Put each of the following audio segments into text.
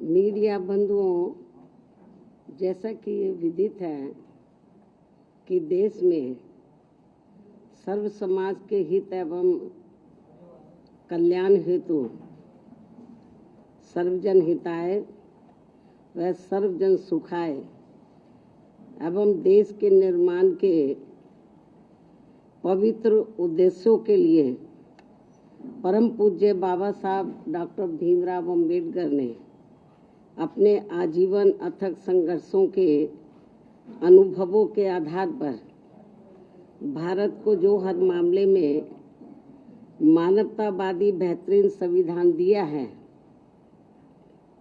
Media बंधुओं, जैसा कि ये विदित है कि देश में सर्व समाज के हित एवं कल्याण हेतु सर्वजन हिताय व सर्वजन सुखाय एवं देश के निर्माण के पवित्र उद्देश्यों के लिए परम पूज्य बाबा साहब डॉक्टर भीमराव अम्बेडकर ने अपने आजीवन अथक संघर्षों के अनुभवों के आधार पर भारत को जो हर मामले में मानवतावादी बेहतरीन संविधान दिया है,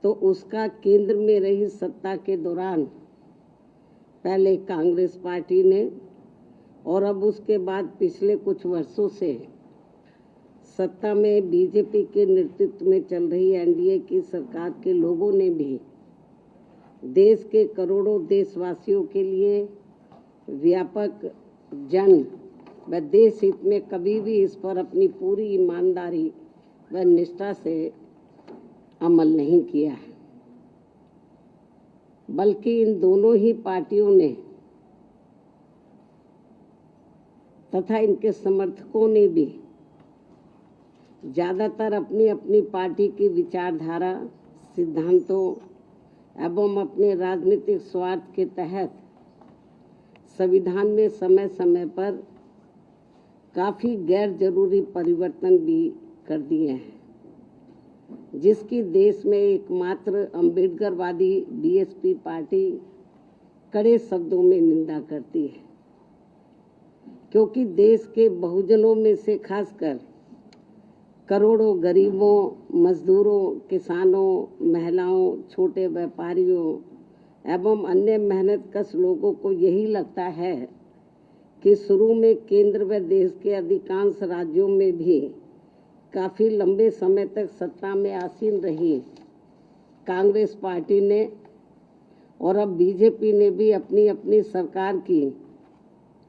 तो उसका केंद्र में रही सत्ता के दौरान पहले कांग्रेस पार्टी ने और अब उसके बाद पिछले कुछ वर्षों से सत्ता में बीजेपी के नेतृत्व में चल रही एनडीए की सरकार के लोगों ने भी देश के करोड़ों देशवासियों के लिए व्यापक जन व देश हित में कभी भी इस पर अपनी पूरी ईमानदारी व निष्ठा से अमल नहीं किया है, बल्कि इन दोनों ही पार्टियों ने तथा इनके समर्थकों ने भी ज़्यादातर अपनी अपनी पार्टी की विचारधारा, सिद्धांतों एवं अपने राजनीतिक स्वार्थ के तहत संविधान में समय समय पर काफ़ी गैर जरूरी परिवर्तन भी कर दिए हैं, जिसकी देश में एकमात्र अम्बेडकरवादी बीएसपी पार्टी कड़े शब्दों में निंदा करती है, क्योंकि देश के बहुजनों में से खासकर करोड़ों गरीबों, मजदूरों, किसानों, महिलाओं, छोटे व्यापारियों एवं अन्य मेहनतकश लोगों को यही लगता है कि शुरू में केंद्र व देश के अधिकांश राज्यों में भी काफ़ी लंबे समय तक सत्ता में आसीन रही कांग्रेस पार्टी ने और अब बीजेपी ने भी अपनी अपनी सरकार की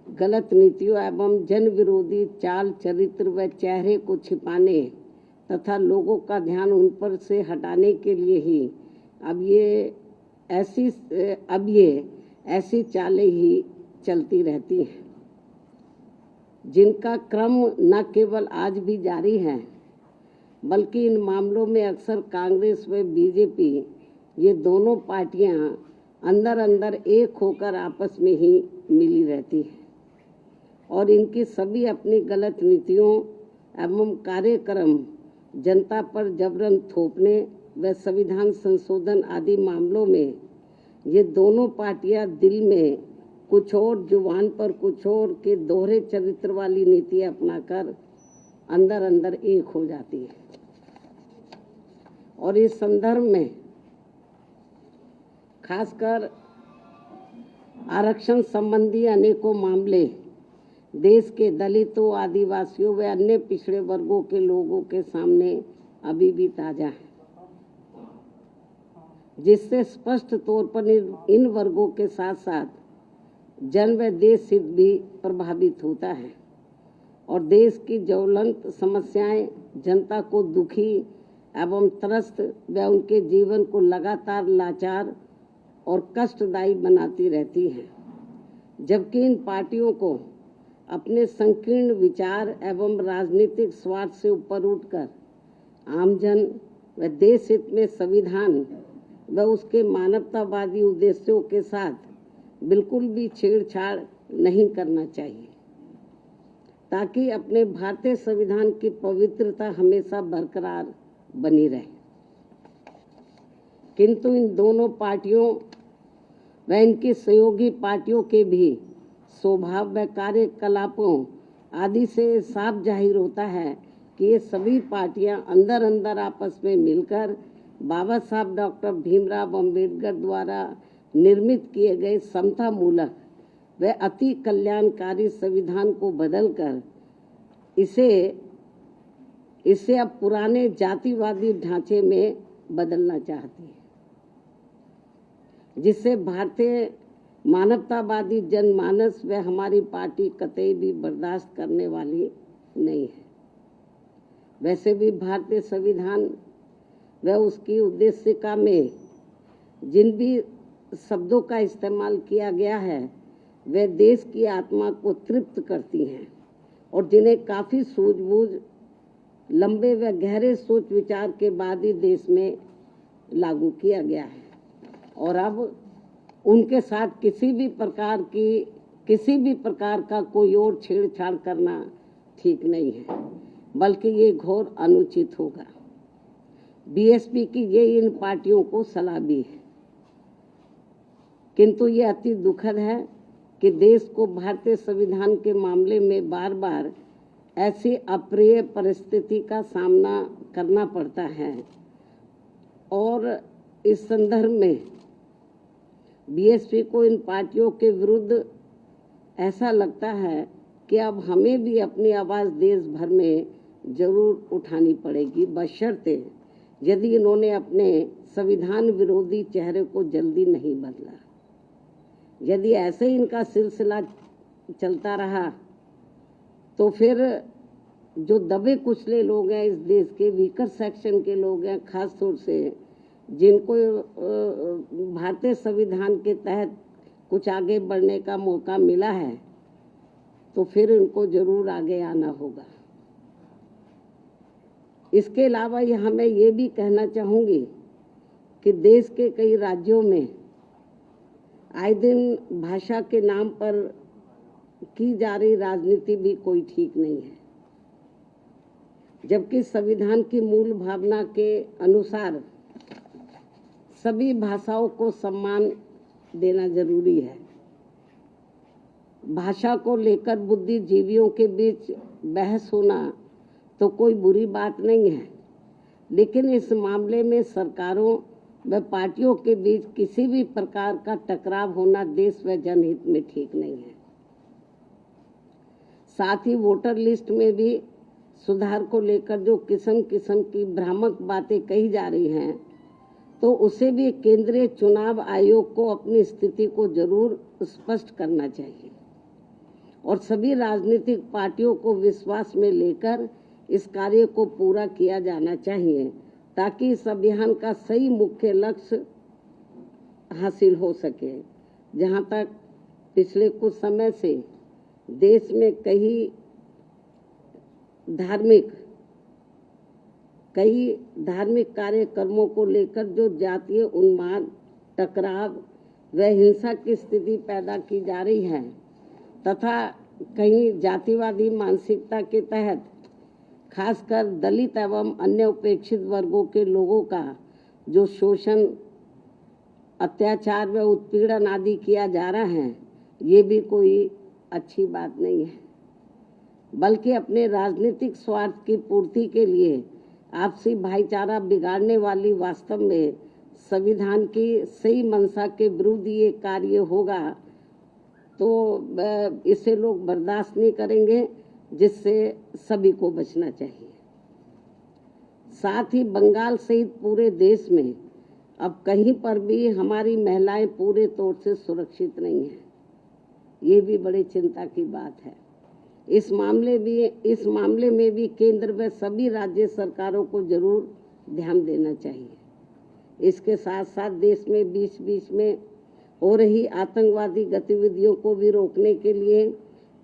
गलत नीतियों एवं जन विरोधी चाल चरित्र व चेहरे को छिपाने तथा लोगों का ध्यान उन पर से हटाने के लिए ही अब ये ऐसी चालें ही चलती रहती हैं, जिनका क्रम न केवल आज भी जारी है, बल्कि इन मामलों में अक्सर कांग्रेस व बीजेपी ये दोनों पार्टियां अंदर अंदर एक होकर आपस में ही मिली रहती हैं और इनकी सभी अपनी गलत नीतियों एवं कार्यक्रम जनता पर जबरन थोपने व संविधान संशोधन आदि मामलों में ये दोनों पार्टियां दिल में कुछ और, जुबान पर कुछ और के दोहरे चरित्र वाली नीति अपनाकर अंदर अंदर एक हो जाती है। और इस संदर्भ में खासकर आरक्षण संबंधी अनेकों मामले देश के दलितों, आदिवासियों व अन्य पिछड़े वर्गों के लोगों के सामने अभी भी ताजा है, जिससे स्पष्ट तौर पर इन वर्गों के साथ साथ जन व देश हित भी प्रभावित होता है और देश की ज्वलंत समस्याएं जनता को दुखी एवं त्रस्त व उनके जीवन को लगातार लाचार और कष्टदायी बनाती रहती हैं, जबकि इन पार्टियों को अपने संकीर्ण विचार एवं राजनीतिक स्वार्थ से ऊपर उठकर आमजन व देश हित में संविधान व उसके मानवतावादी उद्देश्यों के साथ बिल्कुल भी छेड़छाड़ नहीं करना चाहिए, ताकि अपने भारतीय संविधान की पवित्रता हमेशा बरकरार बनी रहे। किंतु इन दोनों पार्टियों व इनकी सहयोगी पार्टियों के भी स्वभाव व कार्यकलापों आदि से साफ जाहिर होता है कि ये सभी पार्टियां अंदर अंदर आपस में मिलकर बाबा साहब डॉक्टर भीमराव अम्बेडकर द्वारा निर्मित किए गए समता मूलक व अति कल्याणकारी संविधान को बदलकर इसे अब पुराने जातिवादी ढांचे में बदलना चाहती है, जिससे भारतीय मानवतावादी जनमानस व हमारी पार्टी कतई भी बर्दाश्त करने वाली नहीं है। वैसे भी भारतीय संविधान व उसकी उद्देशिका में जिन भी शब्दों का इस्तेमाल किया गया है वे देश की आत्मा को तृप्त करती हैं और जिन्हें काफ़ी सूझबूझ, लंबे व गहरे सोच विचार के बाद ही देश में लागू किया गया है। और अब उनके साथ किसी भी प्रकार का कोई और छेड़छाड़ करना ठीक नहीं है, बल्कि ये घोर अनुचित होगा। बीएसपी की ये इन पार्टियों को सलाह भी है, किंतु ये अति दुखद है कि देश को भारतीय संविधान के मामले में बार बार ऐसी अप्रिय परिस्थिति का सामना करना पड़ता है। और इस संदर्भ में बीएसपी को इन पार्टियों के विरुद्ध ऐसा लगता है कि अब हमें भी अपनी आवाज़ देश भर में जरूर उठानी पड़ेगी, बशर्ते यदि इन्होंने अपने संविधान विरोधी चेहरे को जल्दी नहीं बदला। यदि ऐसे ही इनका सिलसिला चलता रहा तो फिर जो दबे कुचले लोग हैं, इस देश के वीकर सेक्शन के लोग हैं, खास तौर से जिनको भारतीय संविधान के तहत कुछ आगे बढ़ने का मौका मिला है, तो फिर उनको जरूर आगे आना होगा। इसके अलावा यहाँ मैं ये भी कहना चाहूँगी कि देश के कई राज्यों में आए दिन भाषा के नाम पर की जा रही राजनीति भी कोई ठीक नहीं है, जबकि संविधान की मूल भावना के अनुसार सभी भाषाओं को सम्मान देना जरूरी है। भाषा को लेकर बुद्धिजीवियों के बीच बहस होना तो कोई बुरी बात नहीं है, लेकिन इस मामले में सरकारों व पार्टियों के बीच किसी भी प्रकार का टकराव होना देश व जनहित में ठीक नहीं है। साथ ही वोटर लिस्ट में भी सुधार को लेकर जो किस्म किस्म की भ्रामक बातें कही जा रही हैं, तो उसे भी केंद्रीय चुनाव आयोग को अपनी स्थिति को जरूर स्पष्ट करना चाहिए और सभी राजनीतिक पार्टियों को विश्वास में लेकर इस कार्य को पूरा किया जाना चाहिए, ताकि इस अभियान का सही मुख्य लक्ष्य हासिल हो सके। जहां तक पिछले कुछ समय से देश में कई धार्मिक कार्यक्रमों को लेकर जो जातीय उन्माद, टकराव व हिंसा की स्थिति पैदा की जा रही है तथा कहीं जातिवादी मानसिकता के तहत खासकर दलित एवं अन्य उपेक्षित वर्गों के लोगों का जो शोषण, अत्याचार व उत्पीड़न आदि किया जा रहा है, ये भी कोई अच्छी बात नहीं है, बल्कि अपने राजनीतिक स्वार्थ की पूर्ति के लिए आपसी भाईचारा बिगाड़ने वाली वास्तव में संविधान की सही मंशा के विरुद्ध ये कार्य होगा, तो इसे लोग बर्दाश्त नहीं करेंगे, जिससे सभी को बचना चाहिए। साथ ही बंगाल सहित पूरे देश में अब कहीं पर भी हमारी महिलाएं पूरे तौर से सुरक्षित नहीं हैं। ये भी बड़ी चिंता की बात है। इस मामले में भी केंद्र व सभी राज्य सरकारों को जरूर ध्यान देना चाहिए। इसके साथ साथ देश में बीच बीच में हो रही आतंकवादी गतिविधियों को भी रोकने के लिए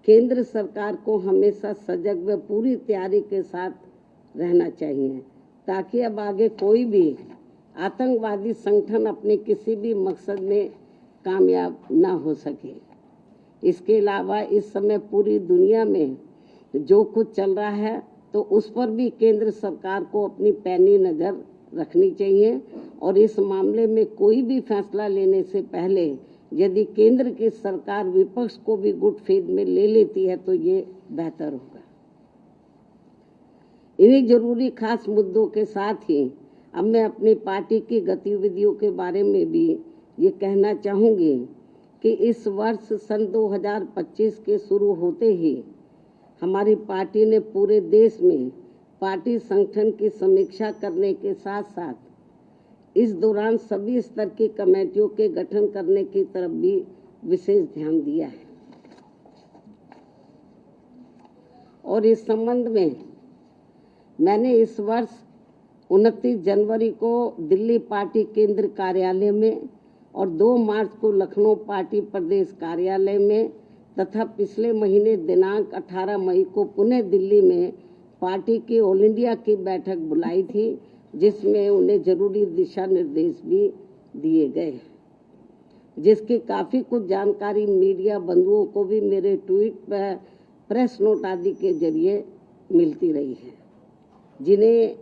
केंद्र सरकार को हमेशा सजग व पूरी तैयारी के साथ रहना चाहिए, ताकि अब आगे कोई भी आतंकवादी संगठन अपने किसी भी मकसद में कामयाब ना हो सके। इसके अलावा इस समय पूरी दुनिया में जो कुछ चल रहा है, तो उस पर भी केंद्र सरकार को अपनी पैनी नज़र रखनी चाहिए और इस मामले में कोई भी फैसला लेने से पहले यदि केंद्र की सरकार विपक्ष को भी गुड फेथ में ले लेती है तो ये बेहतर होगा। इन्हीं जरूरी खास मुद्दों के साथ ही अब मैं अपनी पार्टी की गतिविधियों के बारे में भी ये कहना चाहूँगी कि इस वर्ष सन 2025 के शुरू होते ही हमारी पार्टी ने पूरे देश में पार्टी संगठन की समीक्षा करने के साथ साथ इस दौरान सभी स्तर की कमेटियों के गठन करने की तरफ भी विशेष ध्यान दिया है। और इस संबंध में मैंने इस वर्ष 29 जनवरी को दिल्ली पार्टी केंद्र कार्यालय में और 2 मार्च को लखनऊ पार्टी प्रदेश कार्यालय में तथा पिछले महीने दिनांक 18 मई को पुणे दिल्ली में पार्टी की ऑल इंडिया की बैठक बुलाई थी, जिसमें उन्हें जरूरी दिशा निर्देश भी दिए गए, जिसकी काफ़ी कुछ जानकारी मीडिया बंधुओं को भी मेरे ट्वीट पर, प्रेस नोट आदि के जरिए मिलती रही है, जिन्हें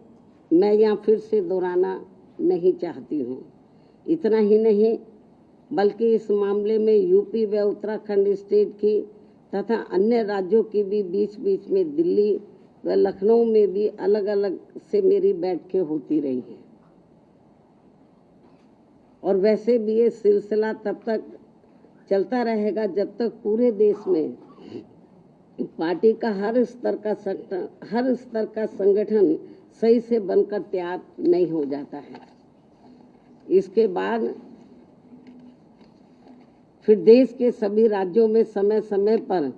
मैं यहाँ फिर से दोहराना नहीं चाहती हूँ। इतना ही नहीं बल्कि इस मामले में यूपी व उत्तराखंड स्टेट की तथा अन्य राज्यों की भी बीच बीच में दिल्ली व लखनऊ में भी अलग अलग से मेरी बैठकें होती रही हैं। और वैसे भी ये सिलसिला तब तक चलता रहेगा जब तक पूरे देश में पार्टी का हर स्तर का संगठन सही से बनकर तैयार नहीं हो जाता है। इसके बाद फिर देश के सभी राज्यों में समय समय पर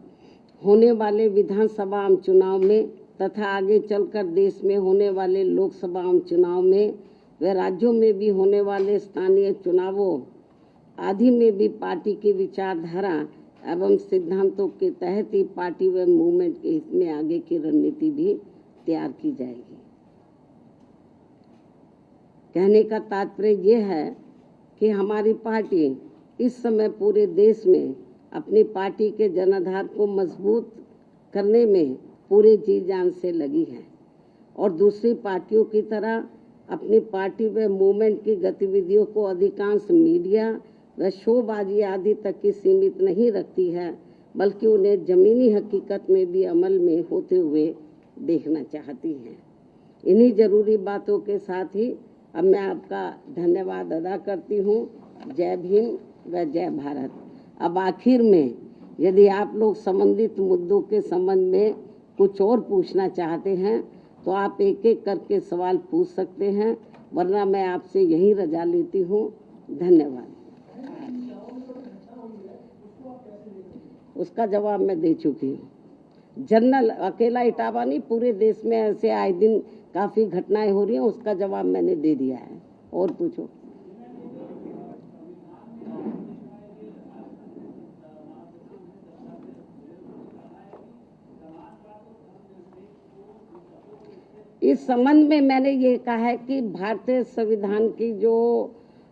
होने वाले विधानसभा आम चुनाव में तथा आगे चलकर देश में होने वाले लोकसभा आम चुनाव में व राज्यों में भी होने वाले स्थानीय चुनावों आदि में भी पार्टी की विचारधारा एवं सिद्धांतों के तहत ही पार्टी व मूवमेंट के हित में आगे की रणनीति भी तैयार की जाएगी। कहने का तात्पर्य यह है कि हमारी पार्टी इस समय पूरे देश में अपनी पार्टी के जनाधार को मजबूत करने में पूरे जी जान से लगी है और दूसरी पार्टियों की तरह अपनी पार्टी व मूवमेंट की गतिविधियों को अधिकांश मीडिया व शोबाजी आदि तक ही सीमित नहीं रखती है, बल्कि उन्हें जमीनी हकीकत में भी अमल में होते हुए देखना चाहती है। इन्हीं जरूरी बातों के साथ ही अब मैं आपका धन्यवाद अदा करती हूँ। जय भीम व जय भारत। अब आखिर में यदि आप लोग संबंधित मुद्दों के संबंध में कुछ और पूछना चाहते हैं तो आप एक एक करके सवाल पूछ सकते हैं, वरना मैं आपसे यही रजा लेती हूँ। धन्यवाद। उसका जवाब मैं दे चुकी हूँ। जनरल अकेला इटावा नहीं, पूरे देश में ऐसे आए दिन काफ़ी घटनाएं हो रही हैं, उसका जवाब मैंने दे दिया है। और पूछो। इस संबंध में मैंने ये कहा है कि भारतीय संविधान की जो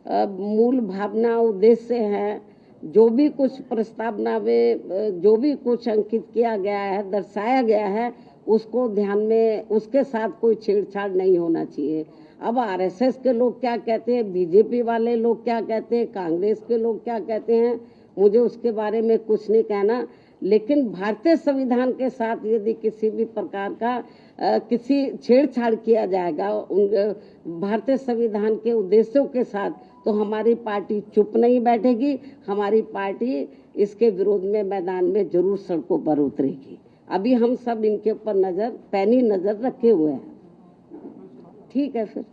मूल भावना उद्देश्य है, जो भी कुछ प्रस्तावना में जो भी कुछ अंकित किया गया है, दर्शाया गया है, उसको ध्यान में, उसके साथ कोई छेड़छाड़ नहीं होना चाहिए। अब आरएसएस के लोग क्या कहते हैं, बीजेपी वाले लोग क्या कहते हैं, कांग्रेस के लोग क्या कहते हैं, मुझे उसके बारे में कुछ नहीं कहना। लेकिन भारतीय संविधान के साथ यदि किसी भी प्रकार का किसी छेड़छाड़ किया जाएगा उन भारतीय संविधान के उद्देश्यों के साथ, तो हमारी पार्टी चुप नहीं बैठेगी। हमारी पार्टी इसके विरोध में मैदान में जरूर सड़कों पर उतरेगी। अभी हम सब इनके ऊपर पैनी नजर रखे हुए हैं। ठीक है फिर।